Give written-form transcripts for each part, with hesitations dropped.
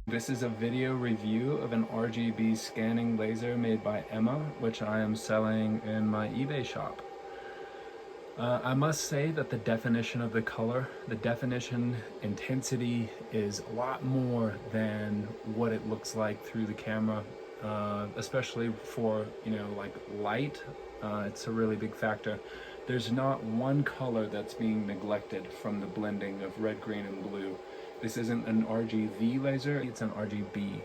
This is a video review of an RGB scanning laser made by Emma, which I am selling in my eBay shop. I must say that the definition of the color, the definition intensity is a lot more than what it looks like through the camera, especially for, like light. It's a really big factor. There's not one color that's being neglected from the blending of red, green, and blue. This isn't an RGB laser, it's an RGB.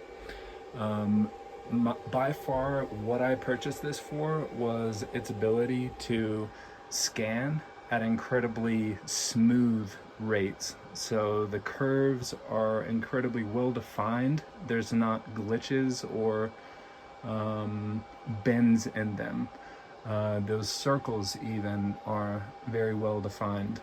By far, what I purchased this for was its ability to scan at incredibly smooth rates. So the curves are incredibly well defined. There's not glitches or bends in them. Those circles even are very well defined.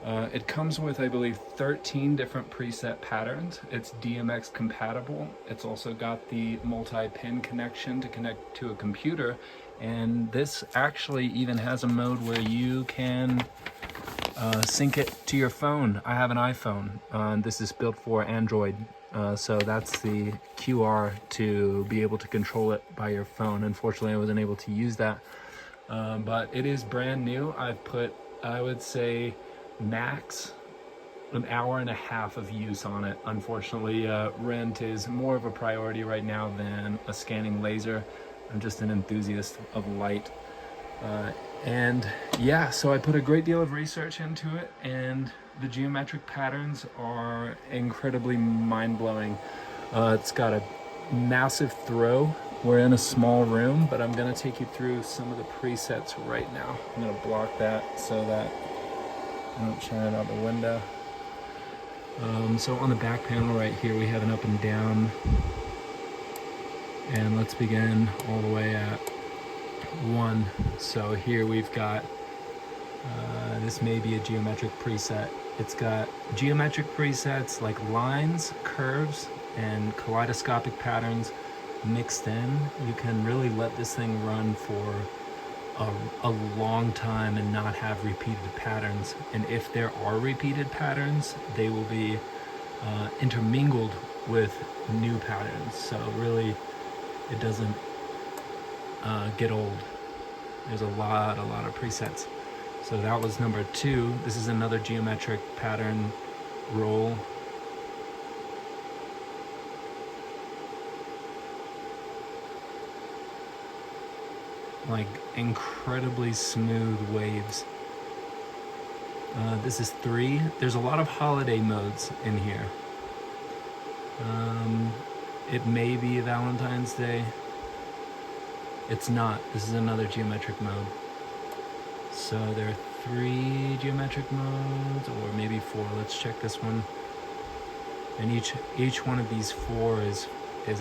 It comes with, I believe, 13 different preset patterns. It's DMX compatible. It's also got the multi-pin connection to connect to a computer. And this actually even has a mode where you can sync it to your phone. I have an iPhone. This is built for Android. So that's the QR to be able to control it by your phone. Unfortunately, I wasn't able to use that. But it is brand new. I've put, I would say, max an hour and a half of use on it. Unfortunately, rent is more of a priority right now than a scanning laser. I'm just an enthusiast of light. And yeah, so I put a great deal of research into it, and the geometric patterns are incredibly mind-blowing. It's got a massive throw. We're in a small room, but I'm gonna take you through some of the presets right now. I'm gonna block that so that I don't shine it out the window. So on the back panel right here, we have an up and down. And let's begin all the way at 1. So here we've got, this may be a geometric preset. It's got geometric presets like lines, curves, and kaleidoscopic patterns mixed in. You can really let this thing run for a long time and not have repeated patterns. And if there are repeated patterns, they will be intermingled with new patterns. So really, it doesn't get old. There's a lot of presets. So that was number 2. This is another geometric pattern roll. Like incredibly smooth waves. This is 3. There's a lot of holiday modes in here. It may be Valentine's Day. It's not. This is another geometric mode. So there are 3 geometric modes, or maybe 4. Let's check this one. And each one of these 4 is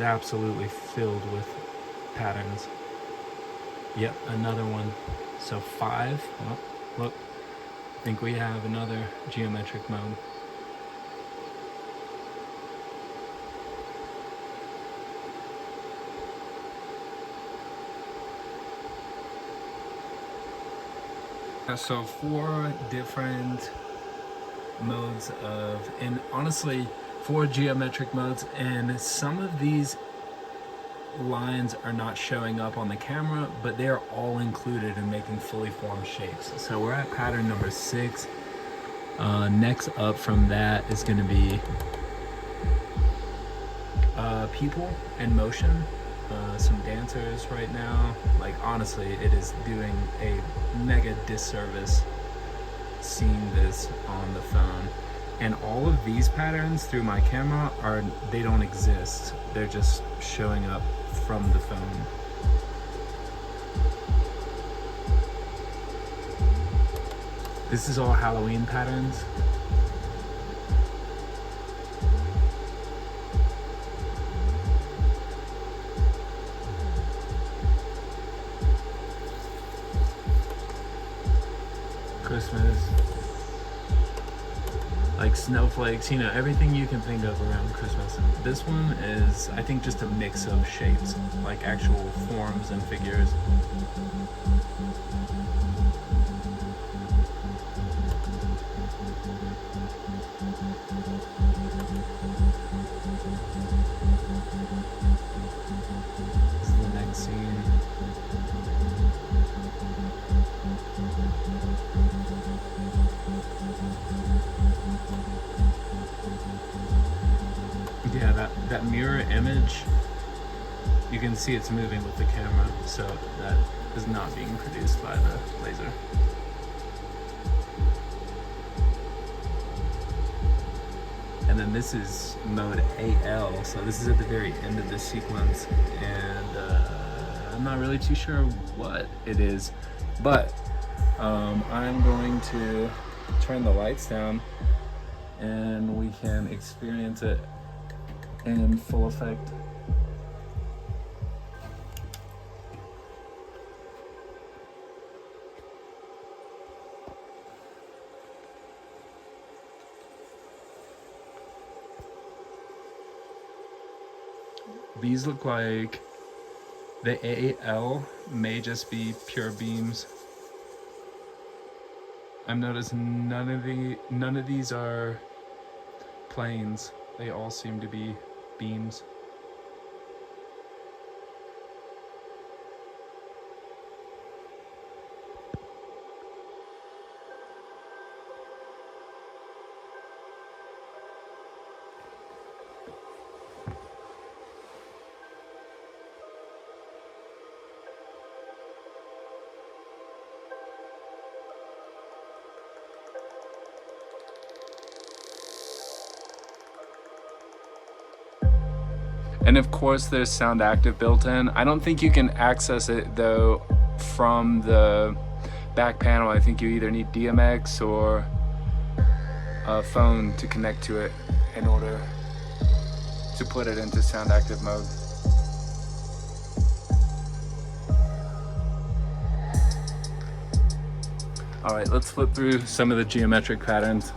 absolutely filled with patterns. Yep, another one. So 5. Oh, look. I think we have another geometric mode. So 4 different modes of, and honestly, 4 geometric modes, and some of these lines are not showing up on the camera, but they are all included in making fully formed shapes. So we're at pattern number 6. Next up from that is going to be people and motion. Some dancers right now. Like honestly, it is doing a mega disservice seeing this on the phone. And all of these patterns through my camera they don't exist. They're just showing up from the phone. This is all Halloween patterns. Christmas, like snowflakes, everything you can think of around Christmas. And this one is, I think, just a mix of shapes, like actual forms and figures. Yeah, that mirror image, you can see it's moving with the camera, so that is not being produced by the laser. And then this is mode AL, so this is at the very end of the sequence, and I'm not really too sure what it is, but I'm going to turn the lights down and we can experience it in full effect. These look like the AL may just be pure beams. I've noticed none of these are planes. They all seem to be beams. And of course there's sound active built in. I don't think you can access it though from the back panel. I think you either need DMX or a phone to connect to it in order to put it into sound active mode. All right, let's flip through some of the geometric patterns.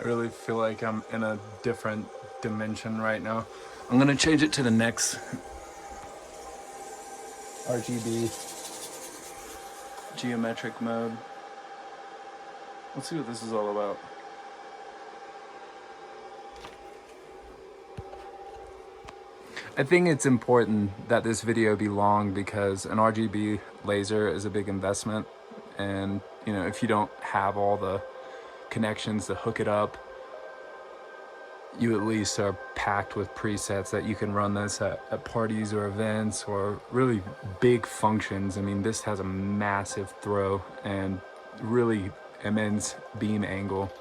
I really feel like I'm in a different dimension right now. I'm gonna change it to the next RGB geometric mode. Let's see what this is all about. I think it's important that this video be long because an RGB laser is a big investment, and you know, if you don't have all the connections to hook it up, you at least are packed with presets that you can run this at parties or events or really big functions. I mean, this has a massive throw and really immense beam angle.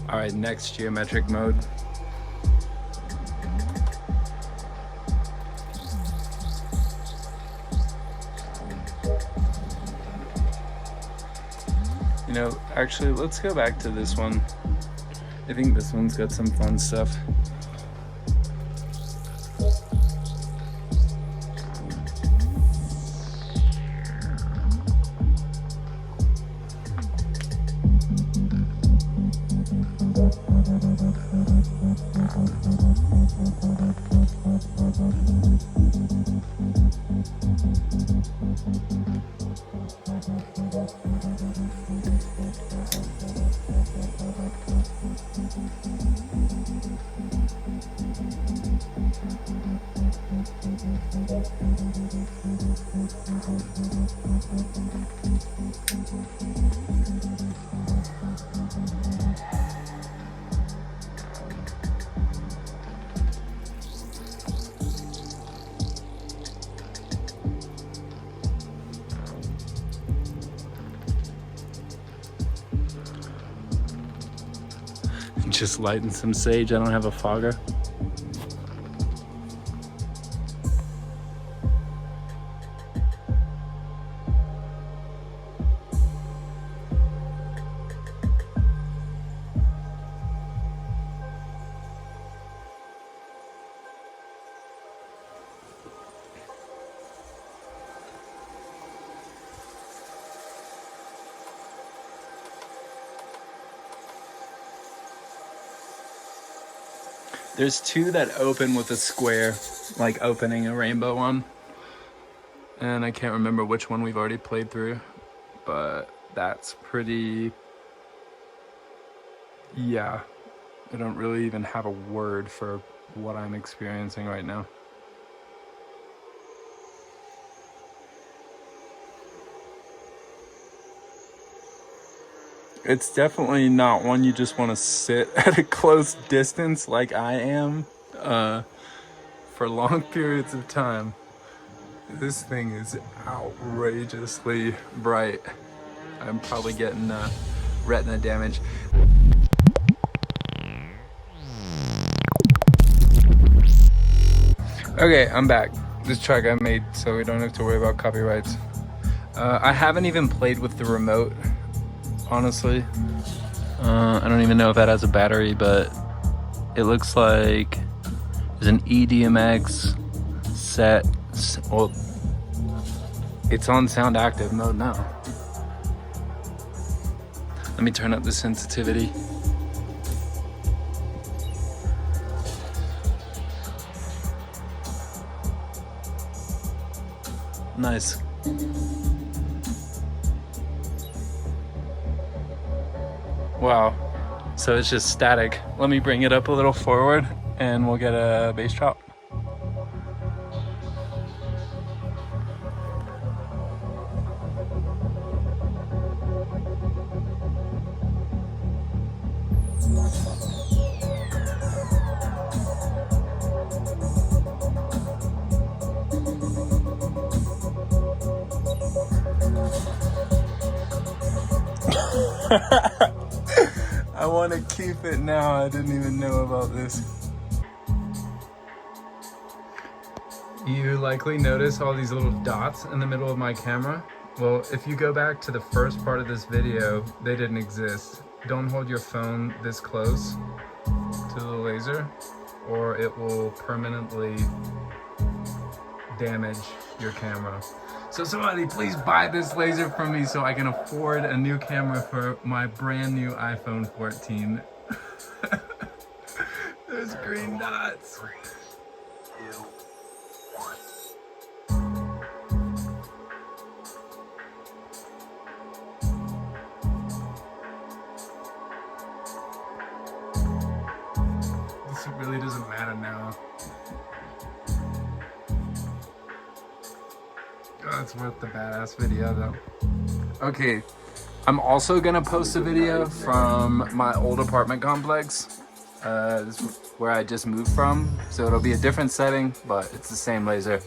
All right, next geometric mode. You know, actually, let's go back to this one. I think this one's got some fun stuff. Just lighting some sage. I don't have a fogger. There's two that open with a square, like opening a rainbow one. And I can't remember which one we've already played through, but that's pretty, yeah. I don't really even have a word for what I'm experiencing right now. It's definitely not one you just want to sit at a close distance like I am for long periods of time. This thing is outrageously bright. I'm probably getting retina damage. Okay, I'm back. This track I made so we don't have to worry about copyrights. I haven't even played with the remote. Honestly, I don't even know if that has a battery, but it looks like there's an DMX set. Well, it's on sound active mode now. Let me turn up the sensitivity. Nice. Wow, so it's just static. Let me bring it up a little forward and we'll get a bass drop. I want to keep it now. I didn't even know about this. You likely notice all these little dots in the middle of my camera. Well, if you go back to the first part of this video, they didn't exist. Don't hold your phone this close to the laser or it will permanently damage your camera. So somebody please buy this laser from me so I can afford a new camera for my brand new iPhone 14. There's green dots. 3, 2, 1. This really doesn't matter now. It's worth the badass video though. Okay, I'm also gonna post a video from my old apartment complex. This is where I just moved from, so it'll be a different setting, but it's the same laser.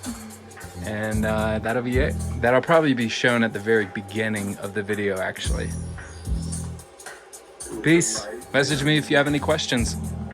And that'll be it. That'll probably be shown at the very beginning of the video actually. Peace. Message me if you have any questions.